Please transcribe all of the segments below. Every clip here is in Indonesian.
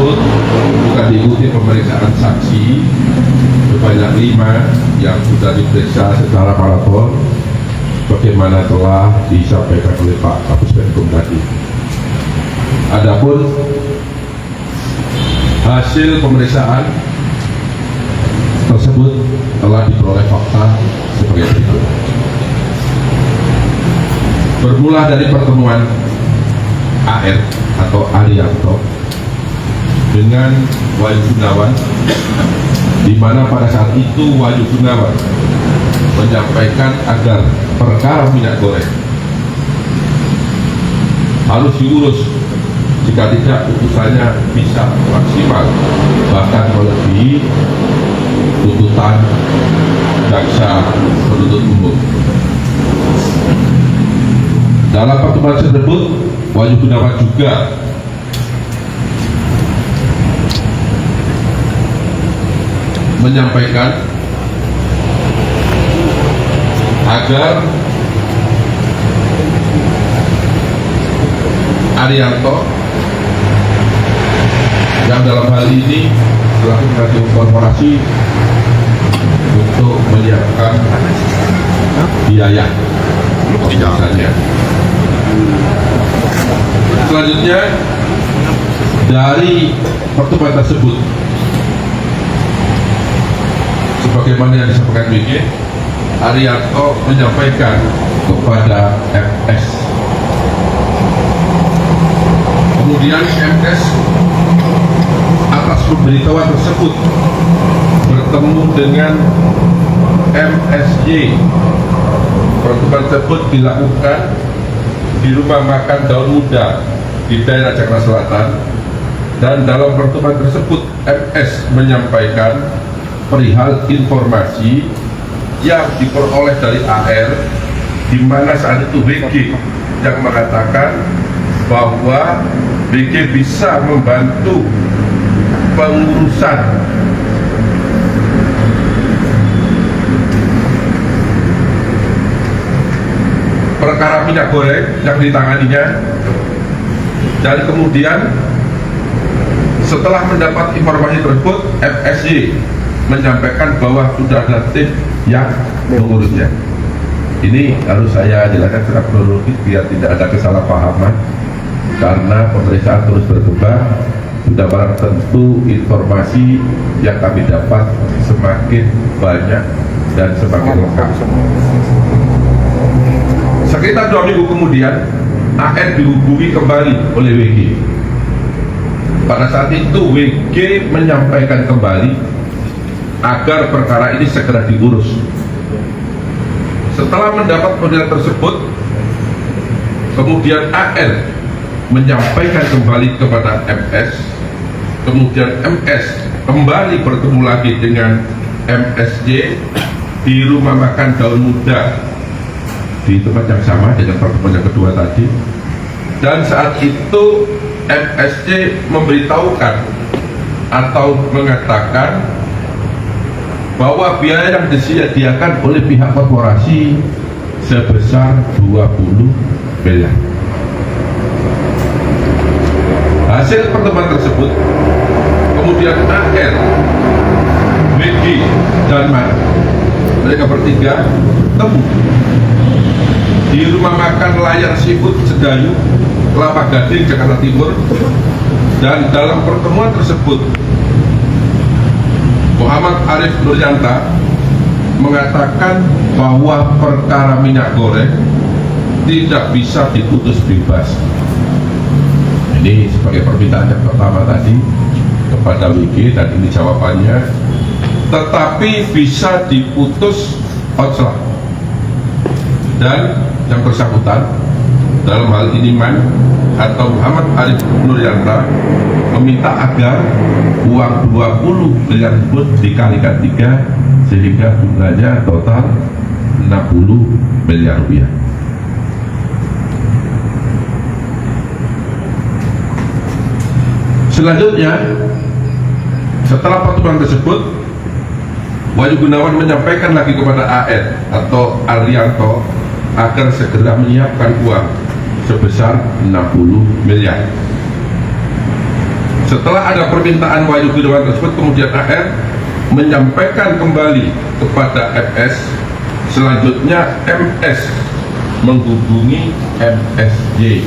tersebut juga diikuti pemeriksaan saksi sebanyak 5 yang sudah diperiksa secara maraton bagaimana telah disampaikan oleh Pak Kapus Penkum tadi. Adapun hasil pemeriksaan tersebut telah diperoleh fakta sebagai berikut. Bermula dari pertemuan AR atau Arianto dengan Wahyu Gunawan, di mana pada saat itu Wahyu Gunawan menyampaikan agar perkara minyak goreng harus diurus, jika tidak putusannya bisa maksimal bahkan melebihi tuntutan jaksa penuntut umum. Dalam pertemuan tersebut, Wahyu Gunawan juga menyampaikan agar Arianto yang dalam hal ini selaku Ketua Korporasi untuk menyiapkan biaya pemeriksanya. Selanjutnya, dari pertemuan tersebut, sebagaimana yang disampaikan WG, Arianto menyampaikan kepada MS. Kemudian MS atas pemberitahuan tersebut bertemu dengan MSY. Pertemuan tersebut dilakukan di rumah makan Daun Muda di daerah Jakarta Selatan, dan dalam pertemuan tersebut MS menyampaikan perihal informasi yang diperoleh dari AR, di mana saat itu WG yang mengatakan bahwa WG bisa membantu pengurusan perkara minyak goreng yang ditanganinya. Dan kemudian setelah mendapat informasi tersebut, FSY menyampaikan bahwa sudah ada tim yang mengurusnya. Ini harus saya jelaskan secara kronologis biar tidak ada kesalahpahaman, karena pemeriksaan terus berkembang. Sudah barang tentu informasi yang kami dapat semakin banyak dan semakin lengkap. Sekitar 2 minggu kemudian, AR dihubungi kembali oleh WG. Pada saat itu WG menyampaikan kembali agar perkara ini segera diurus. Setelah mendapat panggilan tersebut, kemudian AR menyampaikan kembali kepada MS, kemudian MS kembali bertemu lagi dengan MSY di rumah makan Daun Muda di tempat yang sama dengan pertemuan yang kedua tadi. Dan saat itu MSY memberitahukan atau mengatakan bahwa biaya yang disediakan oleh pihak korporasi sebesar 20 miliar. Hasil pertemuan tersebut kemudian AR, WG, dan MAN, mereka bertiga ketemu di rumah makan Layar Seafood Sedayu, Kelapa Gading, Jakarta Timur. Dan dalam pertemuan tersebut, Muhammad Arif Nuryanta mengatakan bahwa perkara minyak goreng tidak bisa diputus bebas. Ini sebagai permintaan yang pertama tadi kepada WG, dan ini jawabannya, tetapi bisa diputus outslah. Dan yang bersangkutan, dalam hal ini MAN atau Muhammad Arif Nuryanta, meminta agar uang 20 miliar tersebut dikalikan 3 sehingga jumlahnya total 60 miliar rupiah. Selanjutnya, setelah pertemuan tersebut, Wahyu Gunawan menyampaikan lagi kepada AR atau Arianto agar segera menyiapkan uang sebesar 60 miliar. Setelah ada permintaan Wahyu Gunawan tersebut, kemudian AR menyampaikan kembali kepada MS. Selanjutnya MS menghubungi MSY,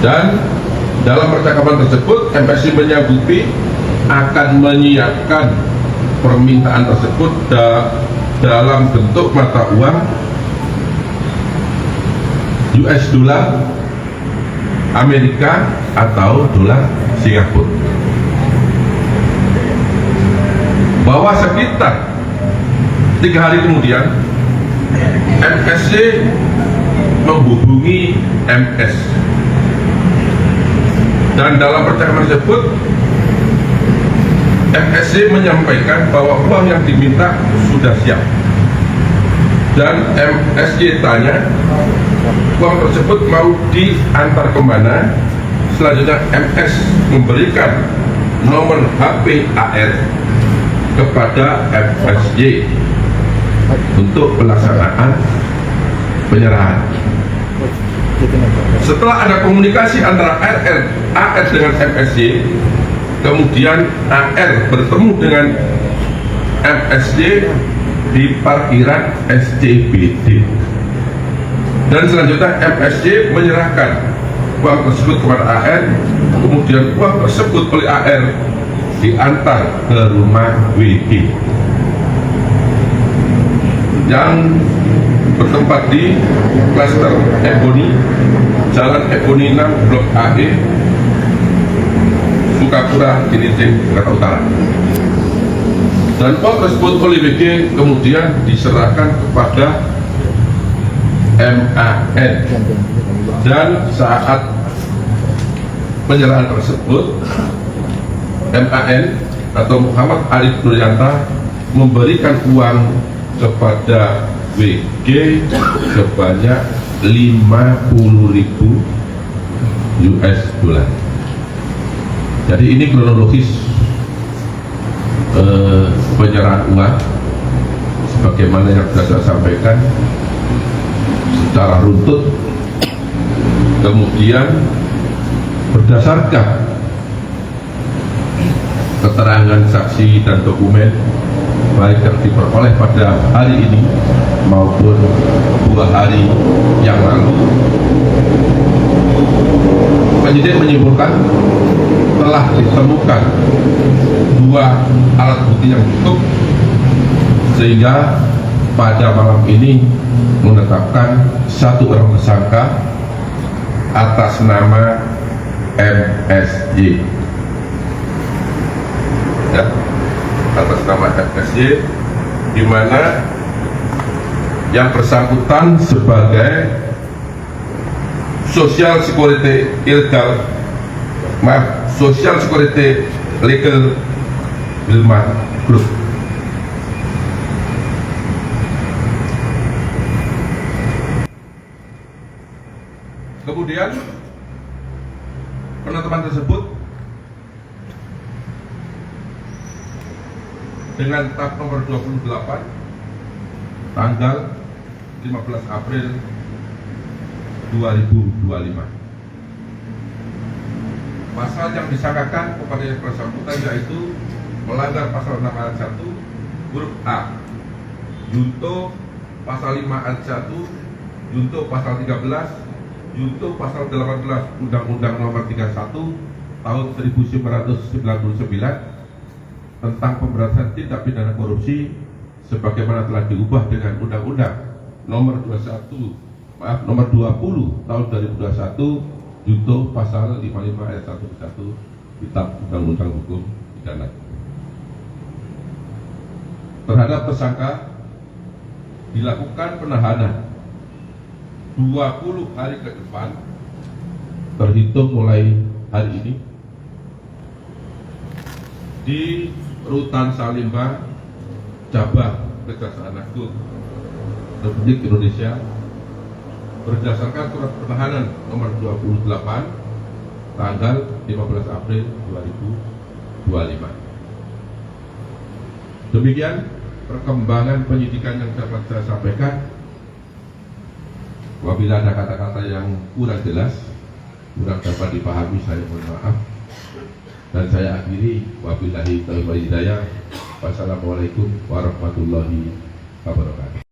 dan dalam percakapan tersebut MSY menyanggupi akan menyiapkan permintaan tersebut dalam bentuk mata uang US dollar Amerika atau dolar Singapura. Bahwa sekitar 3 hari kemudian MSY menghubungi MS, dan dalam percakapan tersebut MSY menyampaikan bahwa uang yang diminta sudah siap, dan MSY tanya uang tersebut mau diantar kemana. Selanjutnya MS memberikan nomor HP AR kepada MSY untuk pelaksanaan penyerahan. Setelah ada komunikasi antara AR dengan MSY, kemudian AR bertemu dengan MSY di parkiran SCBD, dan selanjutnya MSY menyerahkan uang tersebut kepada AR. Kemudian uang tersebut oleh AR diantar ke rumah WG yang bertempat di klaster Ebony, Jalan Ebony 6, Blok AE, Sukapura, Cilincing, Jakarta Utara. Dan uang tersebut oleh WG kemudian diserahkan kepada MAN, dan saat penyerahan tersebut MAN atau Muhammad Arif Nuryanta memberikan uang kepada WG sebanyak 50.000 US dollar. Jadi ini kronologis penyerahan uang sebagaimana yang sudah saya sampaikan secara runtut. Kemudian berdasarkan keterangan saksi dan dokumen baik yang diperoleh pada hari ini maupun 2 hari yang lalu, penyidik menyimpulkan telah ditemukan 2 alat bukti yang cukup sehingga pada malam ini menetapkan 1 orang tersangka atas nama MSY, ya, atas nama MSY, di mana yang bersangkutan sebagai Social Security Legal Wilmar Group. Kemudian penetapan tersebut dengan tab nomor 28 tanggal 15 April 2025. Pasal yang disangkakan kepada yang bersangkutan yaitu melanggar pasal 6 ayat 1 huruf A, junto pasal 5 ayat 1, junto pasal 13, junto pasal 18 Undang-Undang Nomor 31 Tahun 1999 tentang pemberantasan tindak pidana korupsi sebagaimana telah diubah dengan Undang-Undang Nomor 20 Tahun 2021 junto pasal 55 ayat 1 Kitab Undang-Undang Hukum Pidana. Terhadap tersangka dilakukan penahanan 20 hari ke depan terhitung mulai hari ini di Rutan Salimba, Cabang Kejaksaan Agung Republik Indonesia berdasarkan surat penahanan nomor 28 tanggal 15 April 2025. Demikian perkembangan penyidikan yang dapat saya sampaikan. Apabila ada kata-kata yang kurang jelas kurang dapat dipahami saya mohon maaf. Dan saya akhiri, wabillahi taufiq wal hidayah. Wassalamualaikum warahmatullahi wabarakatuh.